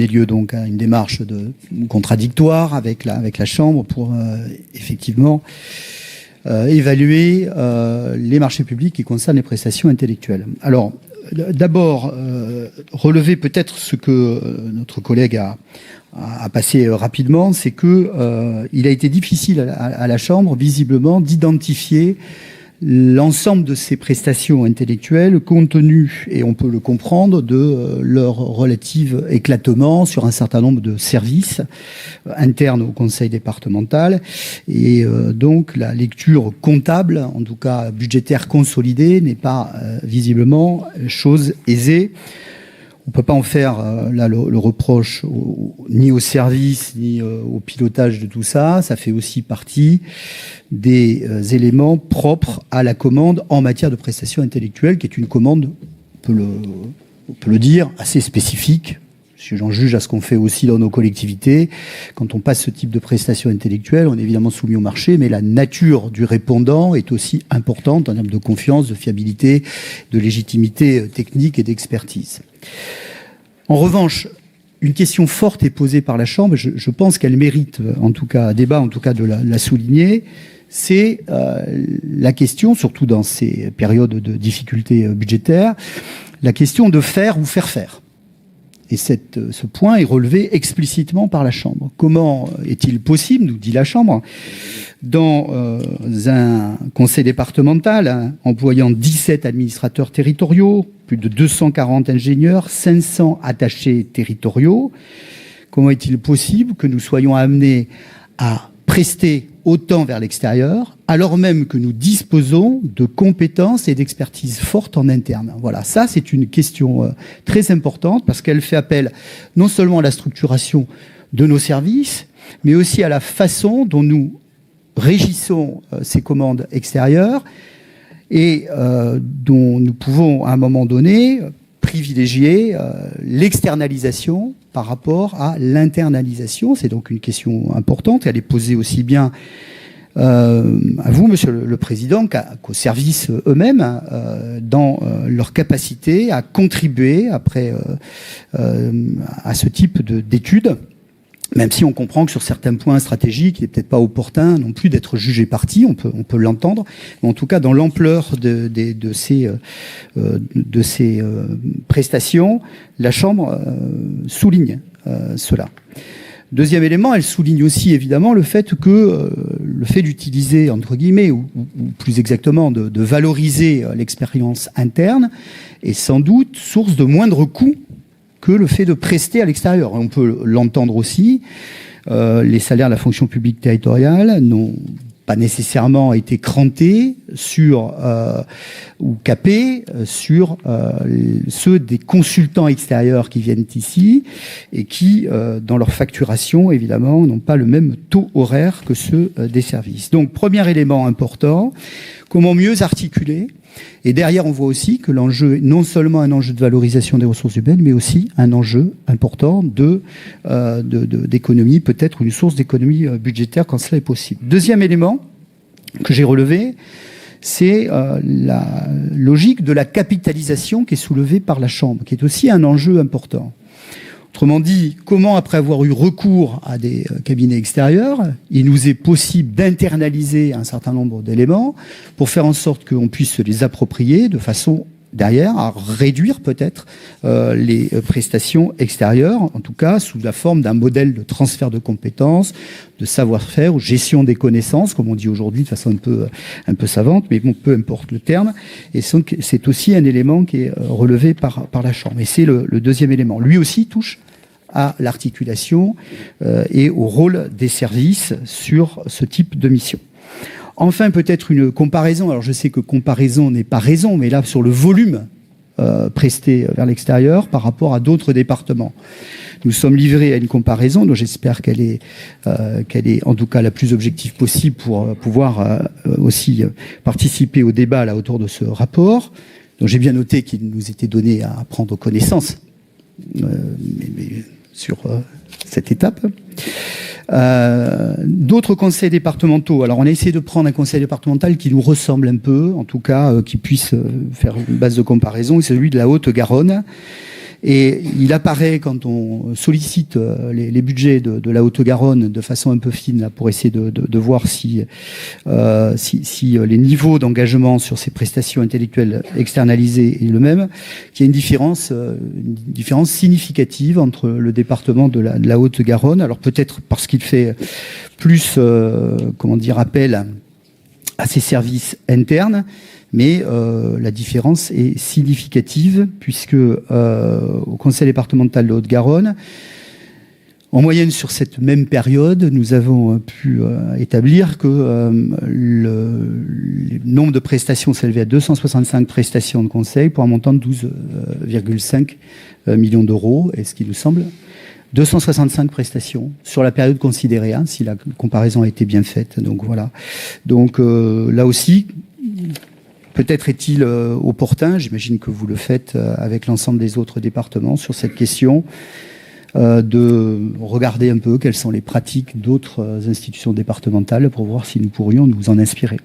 des lieux donc à une démarche contradictoire avec la Chambre pour effectivement évaluer les marchés publics qui concernent les prestations intellectuelles. Alors, d'abord, relever peut-être ce que notre collègue a passé rapidement, c'est que il a été difficile à la Chambre, visiblement, d'identifier l'ensemble de ces prestations intellectuelles compte tenu, et on peut le comprendre, de leur relatif éclatement sur un certain nombre de services internes au conseil départemental. Et donc la lecture comptable, en tout cas budgétaire consolidée, n'est pas visiblement chose aisée. On ne peut pas en faire là le reproche ni au service ni au pilotage de tout ça. Ça fait aussi partie des éléments propres à la commande en matière de prestations intellectuelles, qui est une commande, on peut le dire, assez spécifique. Si j'en juge à ce qu'on fait aussi dans nos collectivités, quand on passe ce type de prestations intellectuelles, on est évidemment soumis au marché, mais la nature du répondant est aussi importante en termes de confiance, de fiabilité, de légitimité technique et d'expertise. En revanche, une question forte est posée par la Chambre, je pense qu'elle mérite en tout cas débat, en tout cas de la souligner, c'est la question, surtout dans ces périodes de difficultés budgétaires, la question de faire ou faire faire. Et ce point est relevé explicitement par la Chambre. Comment est-il possible, nous dit la Chambre, dans un conseil départemental employant 17 administrateurs territoriaux, plus de 240 ingénieurs, 500 attachés territoriaux, comment est-il possible que nous soyons amenés à prester autant vers l'extérieur, alors même que nous disposons de compétences et d'expertise fortes en interne? Voilà, ça c'est une question très importante parce qu'elle fait appel non seulement à la structuration de nos services, mais aussi à la façon dont nous régissons ces commandes extérieures et dont nous pouvons à un moment donné privilégier l'externalisation par rapport à l'internalisation. C'est donc une question importante. Elle est posée aussi bien à vous, Monsieur le Président, qu'aux services eux-mêmes dans leur capacité à contribuer après à ce type d'études. Même si on comprend que sur certains points stratégiques, il n'est peut-être pas opportun non plus d'être jugé parti, on peut l'entendre, mais en tout cas dans l'ampleur de ces prestations, la Chambre souligne cela. Deuxième élément, elle souligne aussi évidemment le fait que le fait d'utiliser, entre guillemets, ou plus exactement de valoriser l'expérience interne est sans doute source de moindres coûts que le fait de prester à l'extérieur. On peut l'entendre aussi. Les salaires de la fonction publique territoriale n'ont pas nécessairement été crantés sur ou capés sur ceux des consultants extérieurs qui viennent ici et qui, dans leur facturation, évidemment, n'ont pas le même taux horaire que ceux des services. Donc, premier élément important, comment mieux articuler. Et derrière, on voit aussi que l'enjeu est non seulement un enjeu de valorisation des ressources humaines, mais aussi un enjeu important d'économie, peut-être une source d'économie budgétaire quand cela est possible. Deuxième élément que j'ai relevé, c'est la logique de la capitalisation qui est soulevée par la Chambre, qui est aussi un enjeu important. Autrement dit, comment, après avoir eu recours à des cabinets extérieurs, il nous est possible d'internaliser un certain nombre d'éléments pour faire en sorte qu'on puisse se les approprier de façon, derrière, à réduire peut-être les prestations extérieures, en tout cas sous la forme d'un modèle de transfert de compétences, de savoir-faire ou gestion des connaissances, comme on dit aujourd'hui de façon un peu savante, mais bon, peu importe le terme. Et c'est aussi un élément qui est relevé par la Chambre. Et c'est le deuxième élément. Lui aussi touche à l'articulation et au rôle des services sur ce type de mission. Enfin, peut-être une comparaison. Alors, je sais que comparaison n'est pas raison, mais là, sur le volume presté vers l'extérieur par rapport à d'autres départements. Nous sommes livrés à une comparaison dont j'espère qu'elle est en tout cas la plus objective possible pour pouvoir aussi participer au débat là autour de ce rapport. Donc, j'ai bien noté qu'il nous était donné à prendre connaissance mais sur cette étape. D'autres conseils départementaux. Alors, on a essayé de prendre un conseil départemental qui nous ressemble un peu, en tout cas, qui puisse faire une base de comparaison. C'est celui de la Haute-Garonne. Et il apparaît, quand on sollicite les budgets de la Haute-Garonne de façon un peu fine, là, pour essayer de voir si les niveaux d'engagement sur ces prestations intellectuelles externalisées est le même, qu'il y a une différence significative entre le département de la Haute-Garonne. Alors peut-être parce qu'il fait plus, appel à ses services internes, mais la différence est significative puisque au Conseil départemental de Haute-Garonne, en moyenne sur cette même période, nous avons pu établir que le nombre de prestations s'élevait à 265 prestations de conseil pour un montant de 12,5 millions d'euros, et ce qui nous semble 265 prestations sur la période considérée, hein, si la comparaison a été bien faite. Donc voilà. Donc là aussi, peut-être est-il opportun, j'imagine que vous le faites avec l'ensemble des autres départements sur cette question, de regarder un peu quelles sont les pratiques d'autres institutions départementales pour voir si nous pourrions nous en inspirer.